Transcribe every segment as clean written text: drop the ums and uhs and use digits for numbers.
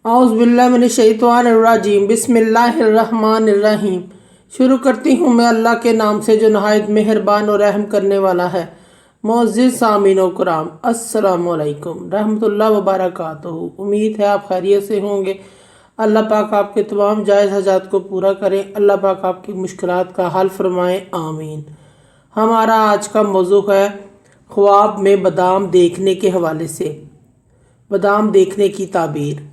औज़ बिल्लाहि मिनश्शैतानिर्रजीम बिस्मिल्लाहिर्रहमानिर्रहीम। शुरू करती हूँ मैं अल्लाह के नाम से जो नहायत मेहरबान और रहम करने वाला है। मोअज़्ज़िज़ सामीन व कुराम, अस्सलामु अलैकुम रहमतुल्लाहि व बरकातुहू। उम्मीद है आप खैरियत से होंगे। अल्लाह पाक आपके तमाम जायज़ हजात को पूरा करें। अल्लाह पाक आपकी मुश्किलात का हल फरमाएँ, आमीन। हमारा आज का मौजू है ख्वाब में बादाम देखने के हवाले से। बादाम देखने की ताबीर,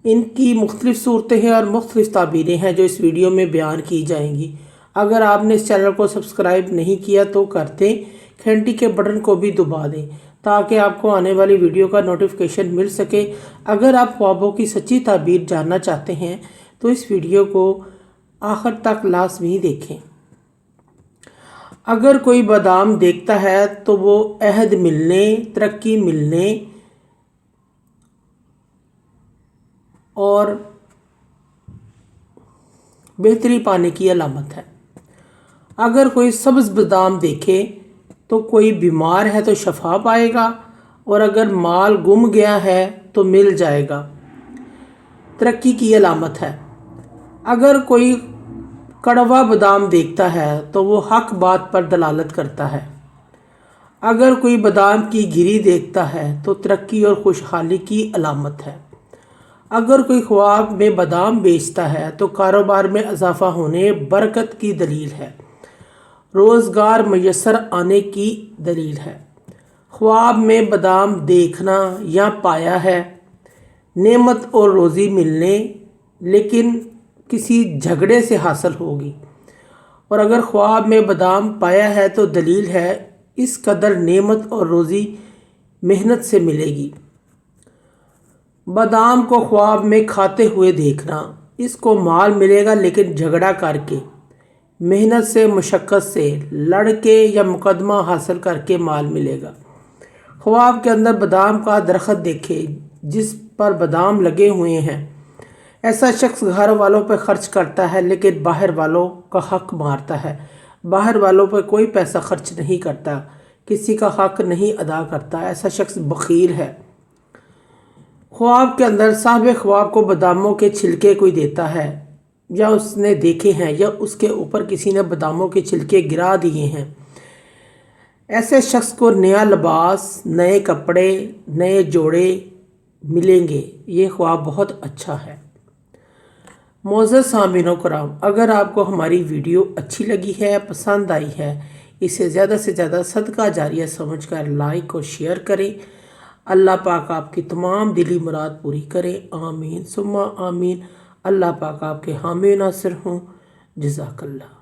इनकी मुख्तलिफ़ सूरतें हैं और मुख्तलिफ़ ताबीरें हैं जो इस वीडियो में बयान की जाएंगी। अगर आपने इस चैनल को सब्सक्राइब नहीं किया तो कर दें, घंटी के बटन को भी दबा दें ताकि आपको आने वाली वीडियो का नोटिफिकेशन मिल सके। अगर आप ख्वाबों की सच्ची ताबीर जानना चाहते हैं तो इस वीडियो को आखिर तक लाजमी देखें। अगर कोई बादाम देखता है तो वो अहद मिलने, तरक्की मिलने और बेहतरी पाने की अलामत है। अगर कोई सब्ज़ बादाम देखे तो कोई बीमार है तो शफा पाएगा, और अगर माल गुम गया है तो मिल जाएगा, तरक्की की अलामत है। अगर कोई कड़वा बादाम देखता है तो वो हक बात पर दलालत करता है। अगर कोई बादाम की गिरी देखता है तो तरक्की और खुशहाली की अलामत है। अगर कोई ख्वाब में बादाम बेचता है तो कारोबार में इजाफा होने, बरकत की दलील है, रोज़गार मयसर आने की दलील है। ख्वाब में बादाम देखना या पाया है नेमत और रोज़ी मिलने, लेकिन किसी झगड़े से हासिल होगी। और अगर ख्वाब में बादाम पाया है तो दलील है इस कदर नेमत और रोज़ी मेहनत से मिलेगी। बादाम को ख्वाब में खाते हुए देखना, इसको माल मिलेगा लेकिन झगड़ा करके, मेहनत से, मशक्क़त से लड़के या मुकदमा हासिल करके माल मिलेगा। ख्वाब के अंदर बादाम का दरख्त देखे जिस पर बादाम लगे हुए हैं, ऐसा शख्स घर वालों पर खर्च करता है लेकिन बाहर वालों का हक मारता है। बाहर वालों पर कोई पैसा खर्च नहीं करता, किसी का हक नहीं अदा करता, ऐसा शख्स बखील है। ख्वाब के अंदर साहिब ख्वाब को बादामों के छिलके कोई देता है, या उसने देखे हैं या उसके ऊपर किसी ने बादामों के छिलके गिरा दिए हैं, ऐसे शख्स को नया लिबास, नए कपड़े, नए जोड़े मिलेंगे। ये ख्वाब बहुत अच्छा है। मोअज़्ज़िज़ सामीन कराम, अगर आपको हमारी वीडियो अच्छी लगी है, पसंद आई है, इसे ज़्यादा से ज़्यादा सदका जारिया समझकर लाइक और शेयर करें। अल्लाह पाक आपकी तमाम दिली मुराद पूरी करे, आमीन सुम्मा आमीन। अल्लाह पाक आपके हामी नासिर हों। जज़ाकल्लाह।